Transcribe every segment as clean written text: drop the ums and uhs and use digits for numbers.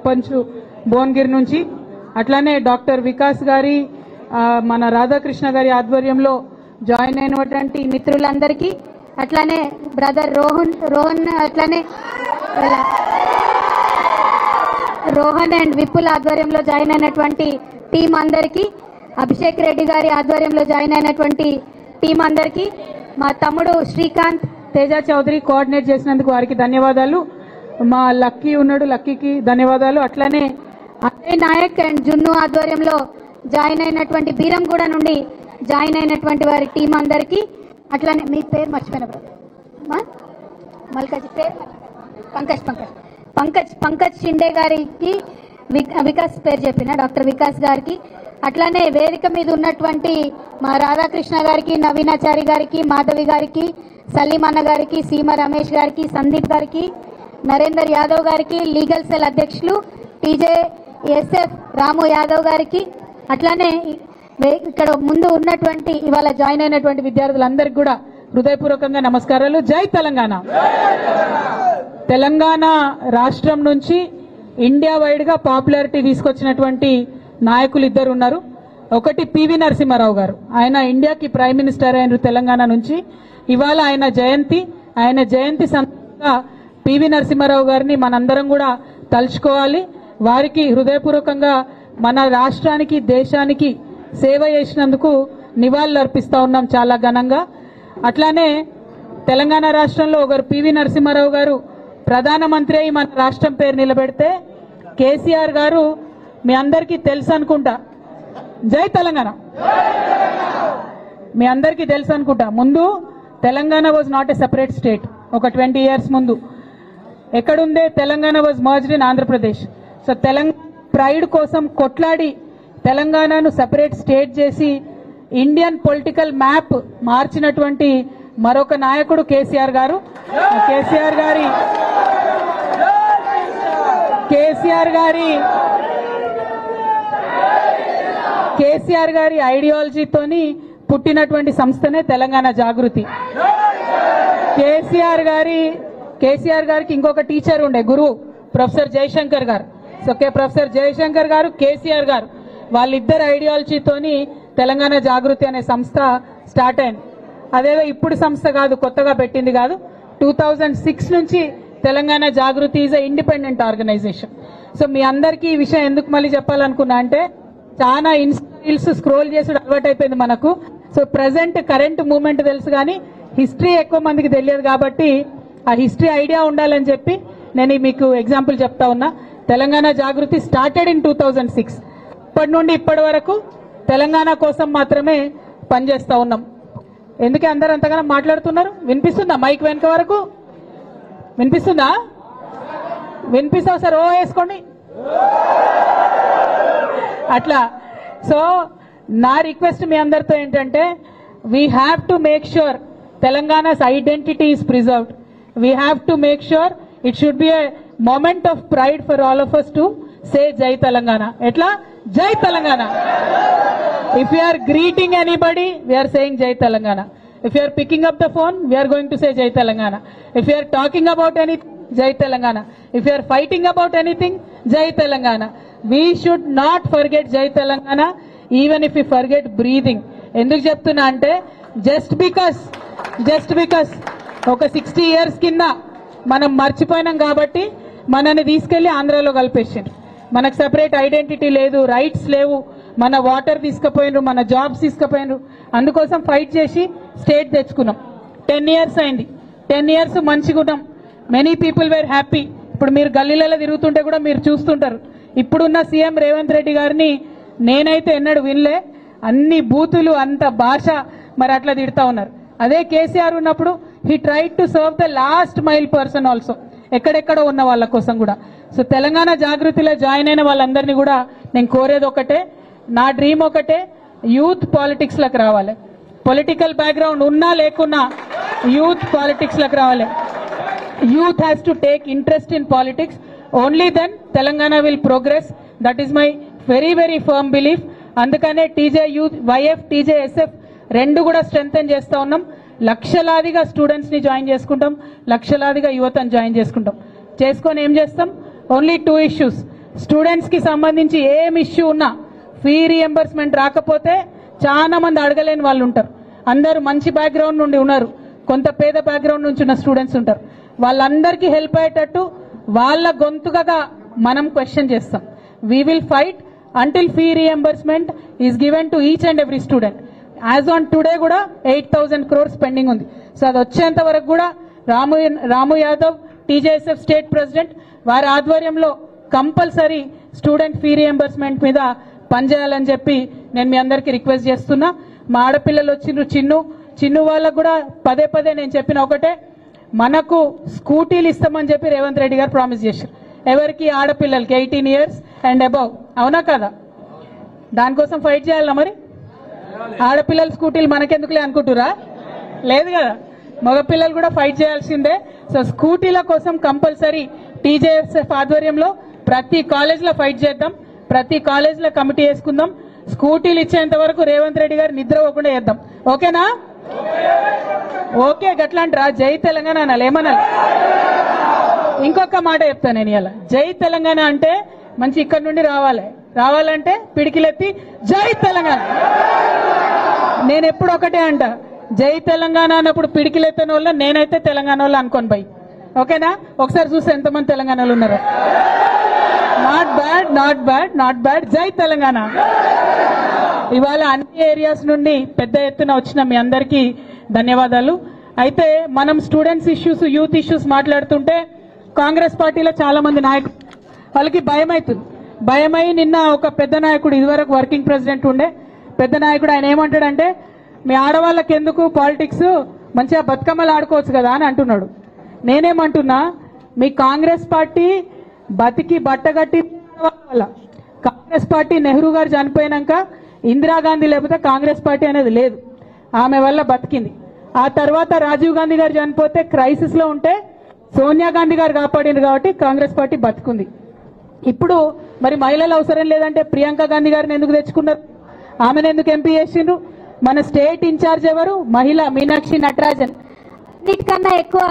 సర్పంచ్ భువనగిరి నుంచి, అట్లానే డాక్టర్ వికాస్ గారి మన రాధాకృష్ణ గారి ఆధ్వర్యంలో జాయిన్ అయినటువంటి మిత్రులందరికీ, అట్లానే బ్రదర్ రోహన్ అట్లానే రోహన్ అండ్ విపుల్ ఆధ్వర్యంలో జాయిన్ అయినటువంటి టీం అందరికీ, అభిషేక్ రెడ్డి గారి ఆధ్వర్యంలో జాయిన్ అయినటువంటి టీం అందరికీ, మా తమ్ముడు శ్రీకాంత్ తేజ చౌదరి కోఆర్డినేట్ చేసినందుకు వారికి ధన్యవాదాలు, మా లక్కీ ఉన్నాడు లక్కీకి ధన్యవాదాలు, అట్లానే అజయ్ నాయక్ అండ్ జున్ను ఆధ్వర్యంలో జాయిన్ అయినటువంటి బీరంగూడ నుండి జాయిన్ అయినటువంటి వారి టీం అందరికీ, అట్లానే మీ పేరు మర్చిపోయిన బ్రదర్ మల్కాజీ పేరు పంకజ్ షిండే గారికి, వికాస్ పేరు చెప్పిన డాక్టర్ వికాస్ గారికి, అట్లానే వేదిక మీద ఉన్నటువంటి మా రాధాకృష్ణ గారికి, నవీనాచారి గారికి, మాధవి గారికి, సలీం అన్న గారికి, సీమ రమేష్ గారికి, సందీప్ గారికి, నరేందర్ యాదవ్ గారికి, లీగల్ సెల్ అధ్యక్షులు TJSF రాము యాదవ్ గారికి, అట్లానే ఇక్కడ ముందు ఉన్నటువంటి ఇవాళ జాయిన్ అయినటువంటి విద్యార్థులందరికీ కూడా హృదయపూర్వకంగా నమస్కారాలు. జై తెలంగాణ. తెలంగాణ రాష్ట్రం నుంచి ఇండియా వైడ్ గా పాపులారిటీ తీసుకొచ్చినటువంటి నాయకులు ఇద్దరు ఉన్నారు. ఒకటి పివి నరసింహారావు గారు, ఆయన ఇండియాకి ప్రైమ్ మినిస్టర్ అయిన తెలంగాణ నుంచి. ఇవాళ ఆయన జయంతి సందర్భంగా పివి నరసింహారావు గారిని మనందరం కూడా తలుచుకోవాలి. వారికి హృదయపూర్వకంగా మన రాష్ట్రానికి దేశానికి సేవ చేసినందుకు నివాళులు అర్పిస్తా ఉన్నాం చాలా ఘనంగా. అట్లానే తెలంగాణ రాష్ట్రంలో ఒకరు పివి నరసింహారావు గారు ప్రధానమంత్రి అయి మన రాష్ట్రం పేరు నిలబెడితే, కేసీఆర్ గారు మీ అందరికీ తెలుసు అనుకుంటా, జై తెలంగాణ మీ అందరికీ తెలుసు అనుకుంటా, ముందు Telangana was not a separate state. ఒక 20 years ముందు ఎక్కడుందే Telangana was merged in Andhra Pradesh. So Telangana pride కోసం కొట్లాడి తెలంగాణను సెపరేట్ స్టేట్ చేసి ఇండియన్ పొలిటికల్ మ్యాప్ మార్చినటువంటి మరొక నాయకుడు కేసీఆర్ గారు. కేసీఆర్ గారి ఐడియాలజీతోని పుట్టినటువంటి సంస్థనే తెలంగాణ జాగృతి. కేసీఆర్ గారికి ఇంకొక టీచర్ ఉండే గురువు ప్రొఫెసర్ జయశంకర్ గారు. సో ప్రొఫెసర్ జయశంకర్ గారు, కేసీఆర్ గారు వాళ్ళిద్దరు ఐడియాలజీతోని తెలంగాణ జాగృతి అనే సంస్థ స్టార్ట్ అయింది. అదేదో ఇప్పుడు సంస్థ కాదు, కొత్తగా పెట్టింది కాదు. 2006 నుంచి Telangana Jagruthi is a independent organisation. So మీ అందరికీ ఈ విషయం ఎందుకు మళ్ళీ చెప్పాలనుకున్నా అంటే, చాలా ఇన్స్టాల్స్ స్క్రోల్ చేసి అలవాటు అయిపోయింది మనకు. సో కరెంట్ మూమెంట్ తెలుసు కానీ హిస్టరీ ఎక్కువ మందికి తెలియదు కాబట్టి ఆ హిస్టరీ ఐడియా ఉండాలని చెప్పి నేను మీకు ఎగ్జాంపుల్ చెప్తా ఉన్నా. తెలంగాణ జాగృతి స్టార్టెడ్ ఇన్ 2006. ఇప్పటి నుండి ఇప్పటి వరకు తెలంగాణ కోసం మాత్రమే పనిచేస్తా ఉన్నాం. ఎందుకే అందరూ అంతగానో మాట్లాడుతున్నారు? వినిపిస్తుందా? మైక్ వెనక వరకు వినిపిస్తుందా? వినిపిస్తా సార్, ఓ వేసుకోండి అట్లా. సో నా రిక్వెస్ట్ మీ అందరితో ఏంటంటే, we have to make sure Telangana's identity is preserved. We have to make sure it should be a moment of pride for all of us to say Jai Telangana. Etla? Jai Telangana. If we are greeting anybody, we are saying Jai Telangana. If you are picking up the phone, we are going to say Jai Telangana. If you are talking about anything, Jai Telangana. If you are fighting about anything, Jai Telangana. We should not forget Jai Telangana even if we forget breathing. Enduku cheptunna ante, just because oka 60 years kinda మనం మర్చిపోయినాం కాబట్టి మనని తీసుకెళ్లి ఆంధ్రాలో కలిపేసారు. మనకు separate identity లేదు, rights లేవు, మన water తీసుకుపోయినరు, మన జాబ్స్ తీసుకుపోయినరు. అందుకోసం ఫైట్ చేసి స్టేట్ తెచ్చుకున్నాం. 10 years అయింది. 10 years మంచిగా ఉన్నాం. Many people were happy. ఇప్పుడు మీరు గల్లీలలో తిరుగుతుంటే కూడా మీరు చూస్తుంటారు. ఇప్పుడున్న సీఎం రేవంత్ రెడ్డి గారిని నేనైతే ఎన్నడూ వినలే, అన్ని బూతులు అంత భాష మరి అట్లా తిడతా ఉన్నారు. అదే కేసీఆర్ ఉన్నప్పుడు he tried to serve the last mile person also, ఎక్కడెక్కడో ఉన్న వాళ్ళ కోసం కూడా. సో తెలంగాణ జాగృతిలో జాయిన్ అయిన వాళ్ళందరినీ కూడా నేను కోరేది ఒకటే, నా డ్రీమ్ ఒకటే, యూత్ పాలిటిక్స్ లకు రావాలి. పొలిటికల్ బ్యాక్గ్రౌండ్ ఉన్నా లేకున్నా యూత్ పాలిటిక్స్ లకు రావాలి. Youth has to take interest in politics. Only then Telangana will progress. That is my very very firm belief. అందుకనే YF TJSF రెండు కూడా స్ట్రెంథెన్ చేస్తా ఉన్నాం. లక్షలాదిగా స్టూడెంట్స్ ని జాయిన్ చేసుకుంటాం, లక్షలాదిగా యువతను జాయిన్ చేసుకుంటాం. చేసుకొని ఏం చేస్తాం? Only 2 issues. స్టూడెంట్స్ కి సంబంధించి ఏం ఇష్యూ ఉన్నా ఫీ రీఎంబర్స్మెంట్ రాకపోతే చాలా మంది అడగలేని వాళ్ళు ఉంటారు. అందరూ మంచి బ్యాక్గ్రౌండ్ నుండి ఉన్నారు, కొంత పేద బ్యాక్గ్రౌండ్ నుంచి ఉన్న స్టూడెంట్స్ ఉంటారు. వాళ్ళందరికీ హెల్ప్ అయ్యేటట్టు వాళ్ళ గొంతుగా మనం క్వశ్చన్ చేస్తాం. We will fight until fee reimbursement is given to each and every student. As on today కూడా 8,000 crores పెండింగ్ ఉంది. సో అది వచ్చేంత వరకు కూడా రాము యాదవ్ టీజేఎస్ఎఫ్ స్టేట్ ప్రెసిడెంట్ వారి ఆధ్వర్యంలో కంపల్సరీ స్టూడెంట్ ఫీ రీఎంబర్స్మెంట్ మీద పనిచేయాలని చెప్పి నేను మీ అందరికీ రిక్వెస్ట్ చేస్తున్నా. మా ఆడపిల్లలు వచ్చిండ్రు, చిన్ను వాళ్ళకు కూడా పదే నేను చెప్పిన ఒకటే, మనకు స్కూటీలు ఇస్తామని చెప్పి రేవంత్ రెడ్డి గారు ప్రామిస్ చేశారు. ఎవరికి? ఆడపిల్లలకి 18 years అండ్ అబౌవ్. అవునా కదా? దానికోసం ఫైట్ చేయాలా మరి? ఆడపిల్లల స్కూటీలు మనకెందుకులే అనుకుంటురా? లేదు కదా, మగపిల్లలు కూడా ఫైట్ చేయాల్సిందే. సో స్కూటీల కోసం కంపల్సరీ టీజేఎస్ఎఫ్ ఆధ్వర్యంలో ప్రతి కాలేజ్లో ఫైట్ చేద్దాం, ప్రతి కాలేజ్లో కమిటీ వేసుకుందాం. స్కూటీలు ఇచ్చేంత వరకు రేవంత్ రెడ్డి గారు నిద్ర పోకుండా చేద్దాం. ఓకేనా? ఓకే, గట్లాంటిరా జై తెలంగాణ అనాలి, ఏమనాలి? ఇంకొక మాట చెప్తాను నేను ఇలా, జై తెలంగాణ అంటే మంచి ఇక్కడ నుండి రావాలంటే పిడికిలెత్తి జై తెలంగాణ. నేను ఎప్పుడు ఒకటే అంట, జై తెలంగాణ అన్నప్పుడు పిడికిలెత్తని వాళ్ళ నేనైతే తెలంగాణ వాళ్ళు అనుకోను బై. ఓకేనా? ఒకసారి చూస్తే ఎంతమంది తెలంగాణలో ఉన్నారు. నాట్ బ్యాడ్ జై తెలంగాణ. ఇవాళ అన్ని ఏరియాస్ నుండి పెద్ద ఎత్తున వచ్చిన మీ అందరికీ ధన్యవాదాలు. అయితే మనం స్టూడెంట్స్ ఇష్యూస్, యూత్ ఇష్యూస్ మాట్లాడుతుంటే కాంగ్రెస్ పార్టీలో చాలా మంది నాయకులు వాళ్ళకి భయమై నిన్న ఒక పెద్ద నాయకుడు, ఇదివరకు వర్కింగ్ ప్రెసిడెంట్ ఉండే పెద్ద నాయకుడు, ఆయన ఏమంటాడంటే మీ ఆడవాళ్ళకి ఎందుకు పాలిటిక్స్, మంచిగా బతుకమ్మలు ఆడుకోవచ్చు కదా అని అంటున్నాడు. నేనేమంటున్నా, మీ కాంగ్రెస్ పార్టీ బతికి బట్టగట్టి వల్ల, కాంగ్రెస్ పార్టీ నెహ్రూ గారు చనిపోయినాక ఇందిరాగాంధీ లేకపోతే కాంగ్రెస్ పార్టీ అనేది లేదు, ఆమె వల్ల బతికింది. ఆ తర్వాత రాజీవ్ గాంధీ గారు చనిపోతే క్రైసిస్ లో ఉంటే సోనియా గాంధీ గారు కాపాడింది కాబట్టి కాంగ్రెస్ పార్టీ బతుకుంది. ఇప్పుడు మరి మహిళలు అవసరం లేదంటే ప్రియాంక గాంధీ గారిని ఎందుకు తెచ్చుకున్నారు? ఆమెను ఎందుకు ఎంపీ చేసిండ్రు? మన స్టేట్ ఇన్ఛార్జ్ ఎవరు? మహిళ మీనాక్షి నటరాజన్. అన్నిటికన్నా ఎక్కువ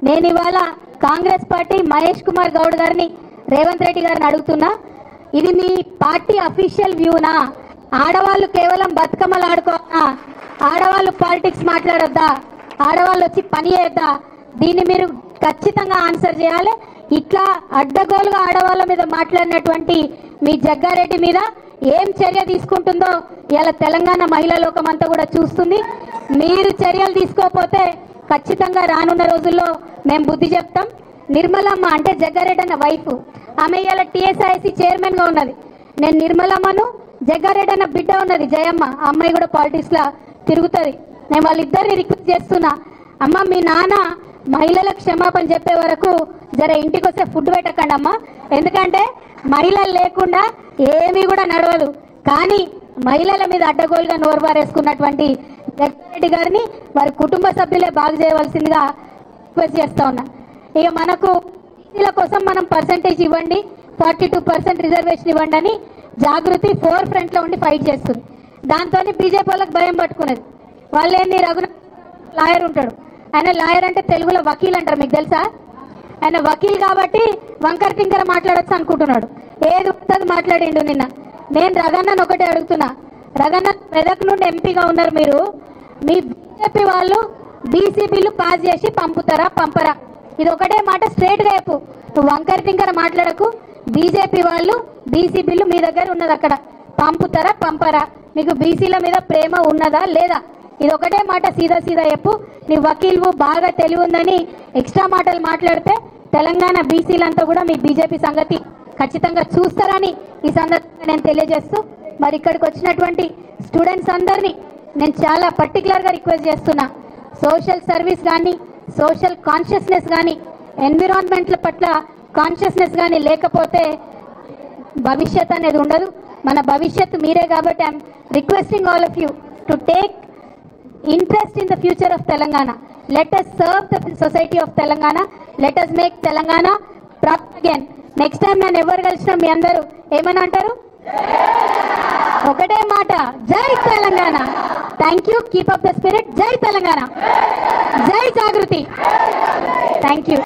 నేను ఇవాళ కాంగ్రెస్ పార్టీ మహేష్ కుమార్ గౌడ్ గారిని, రేవంత్ రెడ్డి గారిని అడుగుతున్నా, ఇది మీ పార్టీ అఫీషియల్ వ్యూనా? ఆడవాళ్ళు కేవలం బతుకమ్మలు ఆడుకోవద్దా? ఆడవాళ్ళు పాలిటిక్స్ మాట్లాడొద్దా? ఆడవాళ్ళు వచ్చి పని చేయొద్దా? దీన్ని మీరు ఖచ్చితంగా ఆన్సర్ చేయాలి. ఇట్లా అడ్డగోలుగా ఆడవాళ్ళ మీద మాట్లాడినటువంటి మీ జగ్గారెడ్డి మీద ఏం చర్య తీసుకుంటుందో ఇలా తెలంగాణ మహిళా లోకం అంతా కూడా చూస్తుంది. మీరు చర్యలు తీసుకోకపోతే ఖచ్చితంగా రానున్న రోజుల్లో మేము బుద్ధి చెప్తాం. నిర్మలమ్మ అంటే జగ్గారెడ్డి అన్న వైఫ్, ఆమె ఇలా టీఎస్ఐసి చైర్మన్ గా ఉన్నది. నేను నిర్మలమ్మను, జగ్గారెడ్డి అన్న బిడ్డ ఉన్నది జయమ్మ, ఆ అమ్మాయి కూడా పాలిటిక్స్ లా తిరుగుతుంది. నేను వాళ్ళిద్దరిని రిక్వెస్ట్ చేస్తున్నా, అమ్మ మీ నాన్న మహిళలకు క్షమాపణ చెప్పే వరకు జర ఇంటికి వస్తే ఫుడ్ పెట్టకండి అమ్మా, ఎందుకంటే మహిళలు లేకుండా ఏమీ కూడా నడవదు. కానీ మహిళల మీద అడ్డగోలుగా నోరు పారేసుకున్నటువంటి జగ్గారెడ్డి గారిని వారి కుటుంబ సభ్యులే బాగు చేయవలసిందిగా రిక్వెస్ట్ చేస్తా ఉన్నా. ఇక మనకు మహిళల కోసం మనం పర్సంటేజ్ ఇవ్వండి, 42% రిజర్వేషన్ ఇవ్వండి అని జాగృతి 4 ఫ్రంట్ లో ఉండి ఫైట్ చేస్తుంది. దాంతో బీజేపీ వాళ్ళకి భయం పట్టుకునేది. వాళ్ళేంది, రఘునాథ్ లాయర్ ఉంటాడు, ఆయన లాయర్ అంటే తెలుగులో వకీల్ అంటారు, మీకు తెలుసా? ఆయన వకీల్ కాబట్టి వంకర టింకర మాట్లాడచ్చు అనుకుంటున్నాడు. ఏది ఉంటుంది మాట్లాడిండు నిన్న. నేను రగన్నను ఒకటే అడుగుతున్నా, రగన్న మెదక్ నుండి ఎంపీగా ఉన్నారు మీరు, మీ బీజేపీ వాళ్ళు బీసీ బిల్లు పాస్ చేసి పంపరా? ఇది ఒకటే మాట స్ట్రేట్ గా చెప్పు, నువ్వు వంకర టింకర మాట్లాడకు. బీజేపీ వాళ్ళు బీసీ బిల్లు మీ దగ్గర ఉన్నది, అక్కడ పంపరా? మీకు బీసీల మీద ప్రేమ ఉన్నదా లేదా? ఇది ఒకటే మాట సీదా చెప్పు. నీ వకీలు బాగా తెలివి ఉందని ఎక్స్ట్రా మాటలు మాట్లాడితే తెలంగాణ బీసీలంతా కూడా మీ బీజేపీ సంగతి ఖచ్చితంగా చూస్తారని ఈ సందర్భంగా నేను తెలియజేస్తూ, మరి ఇక్కడికి వచ్చినటువంటి స్టూడెంట్స్ అందరినీ నేను చాలా పర్టికులర్గా రిక్వెస్ట్ చేస్తున్నా, సోషల్ సర్వీస్ కానీ, సోషల్ కాన్షియస్నెస్ కానీ, ఎన్విరాన్మెంట్ల పట్ల కాన్షియస్నెస్ కానీ లేకపోతే భవిష్యత్ అనేది ఉండదు. మన భవిష్యత్తు మీరే కాబట్టి I'm requesting all of you to take interest in the future of Telangana. Let us serve the society of Telangana. Let us make Telangana proud again. Next time నేను ఎవరు కలిసినా మీ అందరూ ఏమని అంటారు? ఒకటే మాట, జై Telangana. Thank you, keep up the spirit. జై తెలంగాణ, జై జాగృతి. Thank you.